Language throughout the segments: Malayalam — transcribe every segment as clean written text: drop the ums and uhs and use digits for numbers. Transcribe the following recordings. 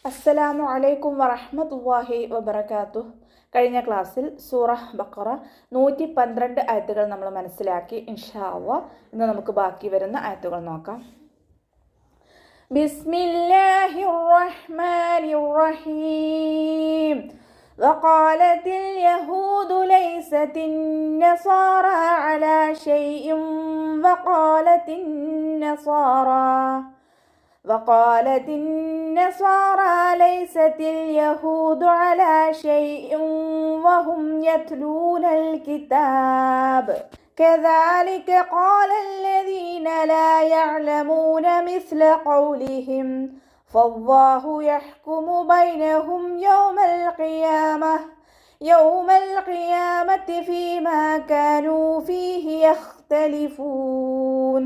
അസ്സലാമു അലൈക്കും വറഹ്മത്തുള്ളാഹി വബറകാതുഹു. കഴിഞ്ഞ ക്ലാസ്സിൽ സൂറ ബഖറ 112 ആയത്തുകൾ നമ്മൾ മനസ്സിലാക്കി. ഇൻഷാ അല്ലാഹ് ഇന്ന് നമുക്ക് ബാക്കി വരുന്ന ആയത്തുകൾ നോക്കാം. ബിസ്മില്ലാഹിർ റഹ്മാനിർ റഹീം. وقالت اليهود ليست النصارى على شيء وقالت النصارى ليست اليهود على شيء وهم يتلون الكتاب كذلك قال الذين لا يعلمون مثل قولهم فالله يحكم بينهم يوم القيامة فيما كانوا فيه يختلفون.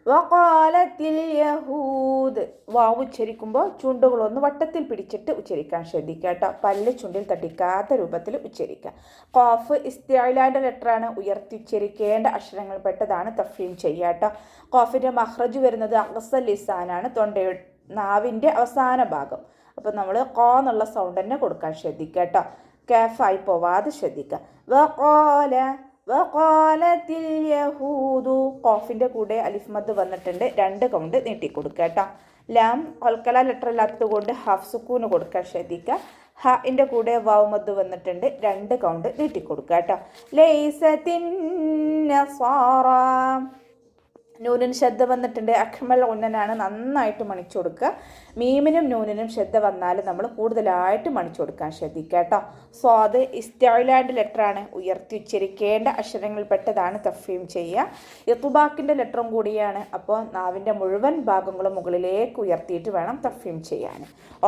വഖാലത്തിൽ യഹൂദ്. വാവ് ഉച്ചരിക്കുമ്പോൾ ചുണ്ടുകളൊന്ന് വട്ടത്തിൽ പിടിച്ചിട്ട് ഉച്ചരിക്കാൻ ശ്രദ്ധിക്കുക കേട്ടോ. പല്ല് ചുണ്ടിൽ തട്ടിക്കാത്ത രൂപത്തിൽ ഉച്ചരിക്കുക. ഖാഫ് ഇസ്തിഅലാന്റെ ലെറ്ററാണ്, ഉയർത്തി ഉച്ചരിക്കേണ്ട അക്ഷരങ്ങൾ പെട്ടതാണ്. തഫ്ഹീം ചെയ്യുക കേട്ടോ. ഖാഫിന്റെ മഖ്റജ് വരുന്നത് അഖ്സൽ ലിസാനാണ്, തൊണ്ടയുടെ നാവിൻ്റെ അവസാന ഭാഗം. അപ്പോൾ നമ്മൾ ഖാ എന്നുള്ള സൗണ്ട് തന്നെ കൊടുക്കാൻ ശ്രദ്ധിക്കുക കേട്ടോ. കാഫായി പോവാതെ ശ്രദ്ധിക്കുക. വഖാലത്തിൽ യഹൂദു. ഖാഫിൻ്റെ കൂടെ അലിഫ് മദ് വന്നിട്ടുണ്ട്, 2 കൗണ്ട് നീട്ടിക്കൊടുക്കുക കേട്ടോ. ലാം ഖൽഖല ലെറ്റർ അല്ലാത്തത് കൊണ്ട് ഹാഫ് സുക്കൂന് കൊടുക്കാൻ ശ്രദ്ധിക്കുക. ഹാഇൻ്റെ കൂടെ വാവ് മദ് വന്നിട്ടുണ്ട്, 2 കൗണ്ട് നീട്ടിക്കൊടുക്കുക കേട്ടോ. ലൈസത്തിൻ നസാറ. നൂനിന് ശ്രദ്ധ വന്നിട്ടുണ്ട്, അഖ്മൽ ഉന്നനാണ്, നന്നായിട്ട് മണിച്ചു കൊടുക്കുക. മീമിനും നൂനിനും ശ്രദ്ധ വന്നാൽ നമ്മൾ കൂടുതലായിട്ട് മണിച്ചു കൊടുക്കാൻ ശ്രദ്ധിക്കുക കേട്ടോ. സ്വാദ് ഇസ്തിഅലാന്റെ ലെറ്ററാണ്, ഉയർത്തി ഉച്ചരിക്കേണ്ട അക്ഷരങ്ങൾ പെട്ടതാണ്. തഫ്ഹീം ചെയ്യുക. ഇത്ബാക്കിൻ്റെ ലെറ്ററും കൂടിയാണ്, അപ്പോൾ നാവിൻ്റെ മുഴുവൻ ഭാഗങ്ങളും മുകളിലേക്ക് ഉയർത്തിയിട്ട് വേണം തഫ്ഹീം ചെയ്യാൻ.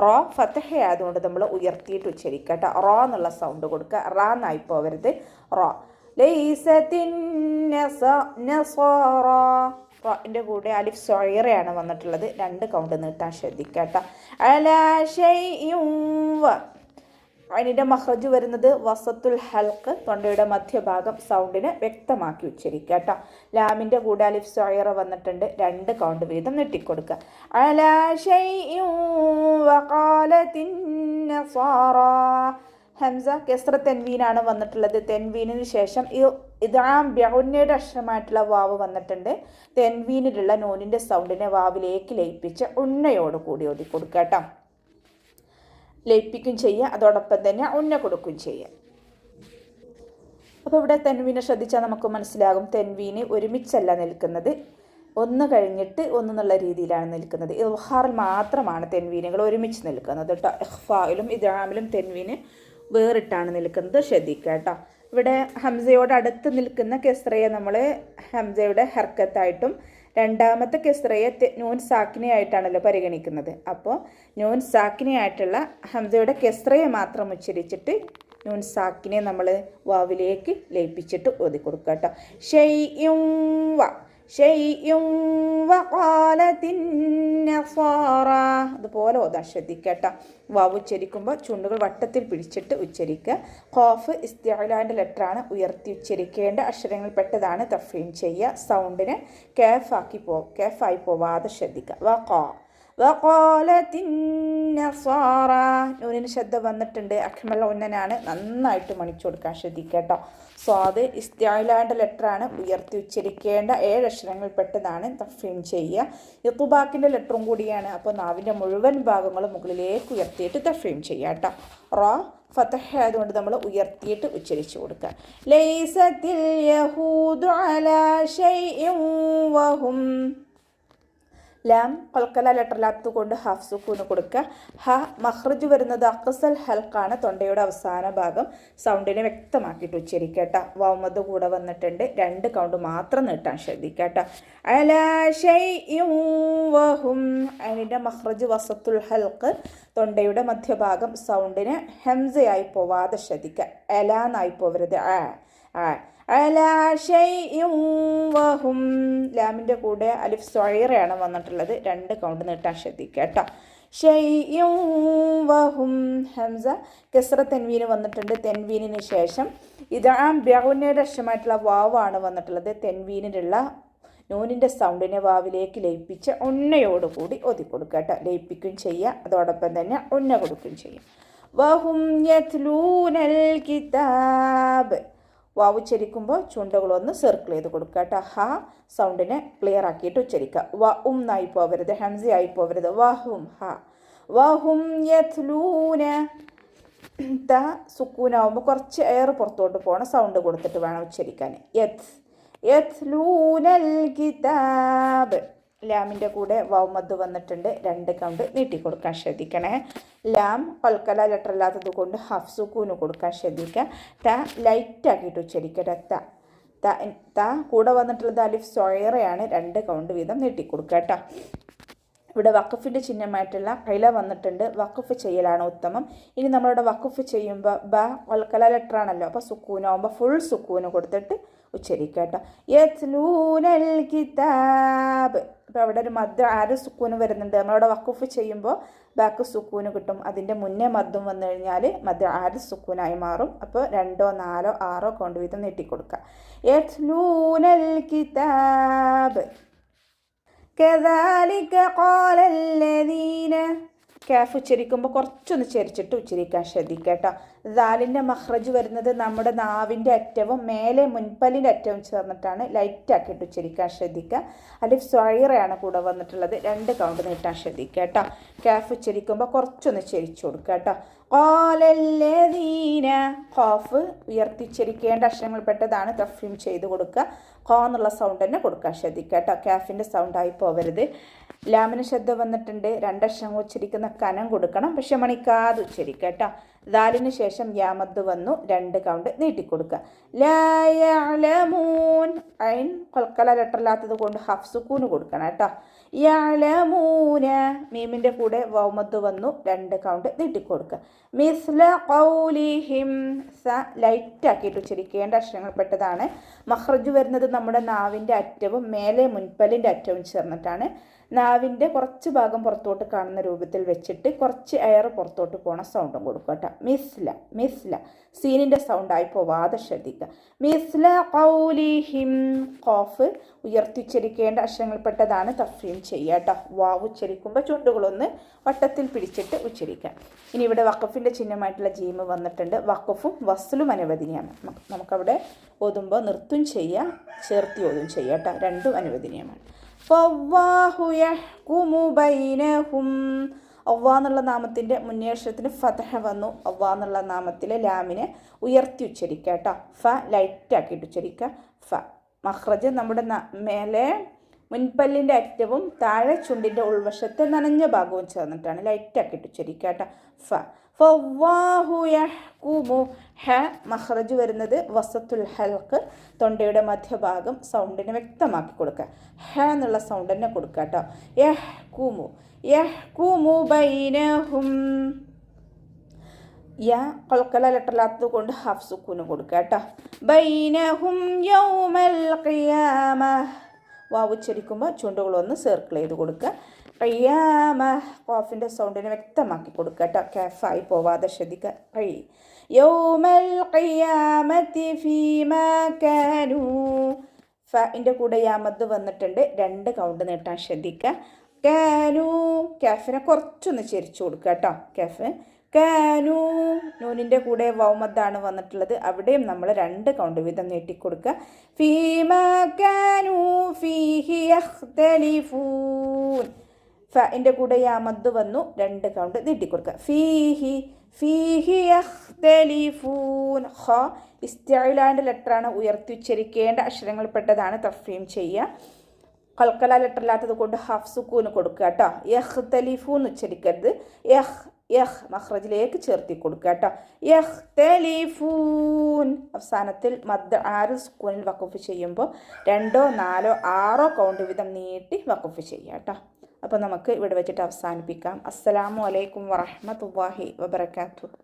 റോ ഫതഹ ആയതുകൊണ്ട് നമ്മൾ ഉയർത്തിയിട്ട് ഉച്ചരിക്കുക കേട്ടോ. റോ എന്നുള്ള സൗണ്ട് കൊടുക്കുക, റാ എന്നായി പോവരുത്. റോ. ലൈസത്തിൻ നസാറ. ൻ്റെ കൂടെ അലിഫ് സൊയറയാണ് വന്നിട്ടുള്ളത്, 2 കൗണ്ട് നീട്ടാൻ ശ്രദ്ധിക്കുക കേട്ടോ. അലാ ഷൈഇൻ. അതിൻ്റെ മഖ്റജ് വരുന്നത് വസത്തുൽ ഹൽക്ക്, തൊണ്ടയുടെ മധ്യഭാഗം. സൗണ്ടിന് വ്യക്തമാക്കി ഉച്ചരിക്കുക കേട്ടോ. ലാമിൻ്റെ കൂടെ അലിഫ് സൊയറ വന്നിട്ടുണ്ട്, 2 കൗണ്ട് വീതം നീട്ടിക്കൊടുക്കുക. അലാ ഷൈഇൻ വഖാലത്തിൻ നസാറ. ഹംസ കെസ്ര തെൻവീനാണ് വന്നിട്ടുള്ളത്. തെൻവീനിന് ശേഷം ഇദ്ഗാം ബിഉന്നയുടെ അക്ഷരമായിട്ടുള്ള വാവ് വന്നിട്ടുണ്ട്. തെൻവീനിലുള്ള നൂനിൻ്റെ സൗണ്ടിനെ വാവിലേക്ക് ലയിപ്പിച്ച് ഉന്നയോട് കൂടി ഓതി കൊടുക്കുക കേട്ടോ. ലയിപ്പിക്കും ചെയ്യുക, അതോടൊപ്പം തന്നെ ഉന്ന കൊടുക്കുകയും ചെയ്യുക. അപ്പോൾ ഇവിടെ തെൻവീനെ ശ്രദ്ധിച്ചാൽ നമുക്ക് മനസ്സിലാകും, തെൻവീന് ഒരുമിച്ചല്ല നിൽക്കുന്നത്, ഒന്ന് കഴിഞ്ഞിട്ട് ഒന്നുള്ള രീതിയിലാണ് നിൽക്കുന്നത്. ഇദ്ഹാറിൽ മാത്രമാണ് തെൻവീനുകൾ ഒരുമിച്ച് നിൽക്കുന്നത് കേട്ടോ. ഇഖ്ഫായിലും ഇദ്ഗാമിലും തെൻവീന് വേറിട്ടാണ് നിൽക്കുന്നത്, ശ്രദ്ധിക്കുക കേട്ടോ. ഇവിടെ ഹംസയോട് അടുത്ത് നിൽക്കുന്ന കെസ്രയെ നമ്മൾ ഹംസയുടെ ഹർക്കത്തായിട്ടും രണ്ടാമത്തെ കെസ്രയെ നൂൻ സാക്കിനയായിട്ടാണല്ലോ പരിഗണിക്കുന്നത്. അപ്പോൾ നൂൻ സാക്കിനയായിട്ടുള്ള ഹംസയുടെ കെസ്രയെ മാത്രം ഉച്ചരിച്ചിട്ട് നൂൻ സാക്കിനെ നമ്മൾ വാവിലേക്ക് ലയിപ്പിച്ചിട്ട് ഓതി കൊടുക്കുക കേട്ടോ. ഷൈഇൻ വഖാലത്തിൻ നസാറ. അതുപോലെ ഓതാൻ ശ്രദ്ധിക്കുക കേട്ടോ. വാവ് ഉച്ചരിക്കുമ്പോൾ ചുണ്ടുകൾ വട്ടത്തിൽ പിടിച്ചിട്ട് ഉച്ചരിക്കുക. ഖാഫ് ഇസ്തിഅലാന്റെ ലെറ്ററാണ്, ഉയർത്തി ഉച്ചരിക്കേണ്ട അക്ഷരങ്ങൾ പെട്ടതാണ്. തഫ്ഹീം ചെയ്യുക. സൗണ്ടിന് കാഫായി പോവാതെ ശ്രദ്ധിക്കുക. വഖാലത്തിൻ നസാറ. നൂനിന് ശ്രദ്ധ വന്നിട്ടുണ്ട്, അഖ്മൽ ഉന്നനാണ്, നന്നായിട്ട് മണിച്ചു കൊടുക്കാൻ ശ്രദ്ധിക്കുക കേട്ടോ. സ്വാദ് ഇസ്തിഅലാന്റെ ലെറ്ററാണ്, ഉയർത്തി ഉച്ചരിക്കേണ്ട 7 അക്ഷരങ്ങൾ പെട്ടതാണ്. തഫ്ഹീം ചെയ്യുക. ഇത്ബാക്കിൻ്റെ ലെറ്ററും കൂടിയാണ്, അപ്പോൾ നാവിൻ്റെ മുഴുവൻ ഭാഗങ്ങളും മുകളിലേക്ക് ഉയർത്തിയിട്ട് തഫ്ഹീം ചെയ്യുക കേട്ടോ. റോ ഫതഹ ആയതുകൊണ്ട് നമ്മൾ ഉയർത്തിയിട്ട് ഉച്ചരിച്ചു കൊടുക്കുക. ലൈസത്തിൽ യഹൂദു അലാ ഷൈഇൻ വഹും. ലാം ഖൽഖല ലെറ്ററിലാത്തത് കൊണ്ട് ഹാഫ് സുക്കൂന് കൊടുക്കുക. ഹ മഖ്റജ് വരുന്നത് അഖ്സൽ ഹൽക്കാണ്, തൊണ്ടയുടെ അവസാന ഭാഗം. സൗണ്ടിനെ വ്യക്തമാക്കിയിട്ട് ഉച്ചരിക്കുക കേട്ടോ. വാമദ് കൂടെ വന്നിട്ടുണ്ട്, 2 കൗണ്ട് മാത്രം നീട്ടാൻ ശ്രദ്ധിക്കുക കേട്ടോ. അലാ ഷൈഇൻ വഹും. അതിൻ്റെ മഖ്റജ് വസത്തുൽ ഹൽക്ക്, തൊണ്ടയുടെ മധ്യഭാഗം. സൗണ്ടിന് ഹംസയായി പോവാതെ ശ്രദ്ധിക്കുക, അലാ എന്നായി പോവരുത്. അലാ ഷൈഇൻ വഹും. ലാമിൻ്റെ കൂടെ അലിഫ് സൊയറയാണ് വന്നിട്ടുള്ളത്, 2 കൗണ്ട് നീട്ടാൻ ശ്രദ്ധിക്കുക കേട്ടോ. ഷൈഇൻ വഹും. ഹംസ കെസ്ര തെൻവീന് വന്നിട്ടുണ്ട്, തെൻവീനിന് ശേഷം ഇദ്ഗാം ബിഉന്നയുടെ അക്ഷരമായിട്ടുള്ള വാവാണ് വന്നിട്ടുള്ളത്. തെൻവീനിലുള്ള നൂനിൻ്റെ സൗണ്ടിനെ വാവിലേക്ക് ലയിപ്പിച്ച ഉന്നയോടുകൂടി ഓതി കൊടുക്കുക കേട്ടോ. ലയിപ്പിക്കുകയും ചെയ്യുക, അതോടൊപ്പം തന്നെ ഉന്ന കൊടുക്കുകയും ചെയ്യും. വഹും യത്ലൂനൽ കിതാബ്. വാവ് ഉച്ചരിക്കുമ്പോൾ ചുണ്ടുകളൊന്ന് സർക്കിൾ ചെയ്ത് കൊടുക്കുക കേട്ടോ. ഹ സൗണ്ടിനെ ക്ലിയർ ആക്കിയിട്ട് ഉച്ചരിക്കുക. വ നായി പോവരുത്, ഹംസ ആയി പോവരുത്. വഹും ഹ. വഹും യത്ലൂന. ത സുക്കൂനാവുമ്പോൾ കുറച്ച് എയർ പുറത്തോട്ട് പോകണം, സൗണ്ട് കൊടുത്തിട്ട് വേണം ഉച്ചരിക്കാൻ. യത്ലൂനൽ കിതാബ്. ലാമിൻ്റെ കൂടെ വൗമദ് വന്നിട്ടുണ്ട്, 2 കൗണ്ട് നീട്ടിക്കൊടുക്കാൻ ശ്രദ്ധിക്കണേ. ലാം കൽക്കല ലെറ്റർ അല്ലാത്തത് കൊണ്ട് ഹഫ് സുക്കൂന് കൊടുക്കാൻ ശ്രദ്ധിക്കുക. ത ലൈറ്റാക്കിയിട്ട് ഉച്ചരിക്കട്ടെ. ത കൂടെ വന്നിട്ടുള്ളത് അലിഫ് സൊയറയാണ്, 2 കൗണ്ട് വീതം നീട്ടിക്കൊടുക്കുക കേട്ടോ. ഇവിടെ വഖഫിൻ്റെ ചിഹ്നമായിട്ടുള്ള കൈല വന്നിട്ടുണ്ട്. വഖഫ് ചെയ്യലാണ് ഉത്തമം. ഇനി നമ്മളിവിടെ വഖഫ് ചെയ്യുമ്പോൾ ബ കൽക്കല ലെറ്റർ ആണല്ലോ, അപ്പോൾ സുക്കൂനാവുമ്പോൾ ഫുൾ സുക്കൂന് കൊടുത്തിട്ട് ഉച്ചരിക്കുക കേട്ടോ. യത്ലൂനൽ കിതാബ്. അപ്പോൾ അവിടെ ഒരു മദ് ആര് സുക്കൂന് വരുന്നുണ്ട്. നമ്മളവിടെ വഖഫ് ചെയ്യുമ്പോൾ ബാക്ക് സുക്കൂന് കിട്ടും. അതിൻ്റെ മുന്നേ മദ്ദും വന്നു കഴിഞ്ഞാൽ മദ് ആര് സുക്കൂനായി മാറും. അപ്പോൾ 2, 4, 6 കൊണ്ട് വീതം നീട്ടിക്കൊടുക്കുക. യത്ലൂനൽ കിതാബ്. കദാലിക ഖാലല്ലദീന. കാഫ് ഉച്ചരിക്കുമ്പോൾ കുറച്ചൊന്ന് ചരിച്ചിട്ട് ഉച്ചരിക്കാൻ ശ്രദ്ധിക്കുക കേട്ടോ. ദാലിൻ്റെ മഖ്റജ് വരുന്നത് നമ്മുടെ നാവിൻ്റെ അറ്റവും മേലെ മുൻപല്ലിൻ്റെ അറ്റവും ചേർന്നിട്ടാണ്. ലൈറ്റാക്കിയിട്ട് ഉച്ചരിക്കാൻ ശ്രദ്ധിക്കുക. അലിഫ് സ്വൈറയാണ് കൂടെ വന്നിട്ടുള്ളത്, 2 കൗണ്ട് നീട്ടാൻ ശ്രദ്ധിക്കുക കേട്ടോ. കാഫ് ഉച്ചരിക്കുമ്പോൾ കുറച്ചൊന്ന് ചരിച്ചു കൊടുക്കുക കേട്ടോ. ഖാലല്ലദീന. ഖാഫ് ഉയർത്തിച്ചരിക്കേണ്ട അക്ഷരങ്ങൾപ്പെട്ടതാണ്, തഫ്ഹീം ചെയ്ത് കൊടുക്കുക. ഖാ എന്നുള്ള സൗണ്ട് തന്നെ കൊടുക്കാൻ ശ്രദ്ധിക്കുക കേട്ടോ. കാഫിൻ്റെ സൗണ്ടായി പോവരുത്. ലാമിന് ശബ്ദം വന്നിട്ടുണ്ട്, 2 അക്ഷരങ്ങൾ ഉച്ചരിക്കുന്ന കനം കൊടുക്കണം, പക്ഷെ മണിക്കാതെ ഉച്ചരിക്കുക കേട്ടോ. ദാലിന് ശേഷം യാമദ് വന്നു, 2 കൗണ്ട് നീട്ടിക്കൊടുക്കുക. ലാ യഅലമൂൻ. ഐൻ കൽക്കല ലെറ്റർ അല്ലാത്തത് കൊണ്ട് ഹഫ് സുക്കൂന് കൊടുക്കണം കേട്ടോ. യഅലമൂന. മീമിൻ്റെ കൂടെ വൗമദ് വന്നു, 2 കൗണ്ട് നീട്ടിക്കൊടുക്കുക. മിസ്ല ഖൗലിഹിം. സ ലൈറ്റാക്കിയിട്ട് ഉച്ചരിക്കേണ്ട അക്ഷരങ്ങൾപ്പെട്ടതാണ്. മഖ്റജ് വരുന്നത് നമ്മുടെ നാവിൻ്റെ അറ്റവും മേലെ മുൻപല്ലിൻ്റെ അറ്റവും ചേർന്നിട്ടാണ്. നാവിൻ്റെ കുറച്ച് ഭാഗം പുറത്തോട്ട് കാണുന്ന രൂപത്തിൽ വെച്ചിട്ട് കുറച്ച് എയർ പുറത്തോട്ട് പോണ സൗണ്ടും കൊടുക്കുക കേട്ടോ. മിസ്ല. സീനിൻ്റെ സൗണ്ടായി പോവാതെ ശ്രദ്ധിക്കുക. മിസ്ല ഖൗലിഹിം. ഖാഫ് ഉയർത്തിച്ചരിക്കേണ്ട അക്ഷരങ്ങൾപ്പെട്ടതാണ്, തഫ്ഹീം ചെയ്യുക കേട്ടോ. വാവ് ഉച്ചരിക്കുമ്പോൾ ചുണ്ടുകളൊന്ന് വട്ടത്തിൽ പിടിച്ചിട്ട് ഉച്ചരിക്കുക. ഇനി ഇവിടെ വഖഫിൻ്റെ ചിഹ്നമായിട്ടുള്ള ജീമ് വന്നിട്ടുണ്ട്. വഖഫും വസ്ലും അനുവദനീയമാണ്. നമുക്കവിടെ ഓതുമ്പോൾ നിർത്തും ചെയ്യുക, ചേർത്തി ഓതും ചെയ്യുക കേട്ടോ. 2ഉം അനുവദനീയമാണ്. ഫല്ലാഹു യഹ്കുമു ബൈനഹും. അവ്വാ എന്നുള്ള നാമത്തിൻ്റെ മുന്നേഷത്തിന് ഫതഹ വന്നു. അവ്വാ എന്നുള്ള നാമത്തിലെ ലാമിനെ ഉയർത്തി ഉച്ചരിക്കുക കേട്ടോ. ഫ ലൈറ്റാക്കിയിട്ട് ഉച്ചരിക്കുക. ഫ മഖ്റജ് നമ്മുടെ മേലെ മുൻപല്ലിൻ്റെ അറ്റവും താഴെ ചുണ്ടിൻ്റെ ഉൾവശത്തെ നനഞ്ഞ ഭാഗവും ചേർന്നിട്ടാണ്. ലൈറ്റാക്കിയിട്ട് ഉച്ചരിക്കുക കേട്ടോ. ഫല്ലാഹു യഹ്കുമു. ഹ മഖ്റജ് വരുന്നത് വസത്തുൽ ഹൽക്ക്, തൊണ്ടയുടെ മധ്യഭാഗം. സൗണ്ടിനെ വ്യക്തമാക്കി കൊടുക്കുക. ഹ എന്നുള്ള സൗണ്ട് തന്നെ കൊടുക്കുക കേട്ടോ. യഹ്കുമു ബൈനഹും. യ കൽക്കല ലെറ്ററില്ലാത്തത് കൊണ്ട് ഹാഫ് സുക്കൂന് കൊടുക്കുക കേട്ടോ. ബൈനഹും യൗമൽ ഖിയാമ. വാവ് ഉച്ചരിക്കുമ്പോൾ ചുണ്ടുകളൊന്ന് സർക്കിൾ ചെയ്ത് കൊടുക്കുക. ഖിയാമ. ഖാഫിൻ്റെ സൗണ്ടിനെ വ്യക്തമാക്കി കൊടുക്കുക കേട്ടോ. കാഫായി പോവാതെ ശ്രദ്ധിക്കുക. യൗമൽ ഖിയാമത്തി ഫീമാ കാനൂ. ഫഇൻ്റെ കൂടെ യാമദ് വന്നിട്ടുണ്ട്, 2 കൗണ്ട് നീട്ടാൻ ശ്രദ്ധിക്കുക. കാനൂ. കാഫിനെ കുറച്ചൊന്ന് ചരിച്ചു കൊടുക്കുക കേട്ടോ. കാനൂ. നൂനിൻ്റെ കൂടെ വൗമദ്ദാണ് വന്നിട്ടുള്ളത്, അവിടെയും നമ്മൾ 2 കൗണ്ട് വീതം നീട്ടിക്കൊടുക്കുക. ഫീമാ കാനൂ ഫീഹി യഖ്തലിഫൂൻ. ഫഇൻ്റെ കൂടെ യാമദ് വന്നു, 2 കൗണ്ട് നീട്ടിക്കൊടുക്കുക. ഫീഹി യഖ്തലിഫൂൻ. ഖ ഇസ്തിഅലാൻ്റെ ലെറ്ററാണ്, ഉയർത്തി ഉച്ചരിക്കേണ്ട അക്ഷരങ്ങൾപ്പെട്ടതാണ്, തഫ്ഹീം ചെയ്യുക. കൽക്കല ലെറ്റർ ഇല്ലാത്തത് കൊണ്ട് ഹാഫ് സുക്കൂന് കൊടുക്കുക കേട്ടോ. യഖ്തലിഫൂൻ ഉച്ചരിക്കരുത്. യഹ് മഖ്റജിലേക്ക് ചേർത്തി കൊടുക്കുക കേട്ടോ. യഖ്തലിഫൂൻ. അവസാനത്തിൽ മദ് ആറ് സുക്കൂനിൽ വഖഫ് ചെയ്യുമ്പോൾ 2, 4, 6 കൗണ്ട് വീതം നീട്ടി വഖഫ് ചെയ്യുക കേട്ടോ. അപ്പോൾ നമുക്ക് ഇവിടെ വെച്ചിട്ട് അവസാനിപ്പിക്കാം. അസ്സലാമു അലൈക്കും വറഹ്മത്തുള്ളാഹി വബറകാതുഹു.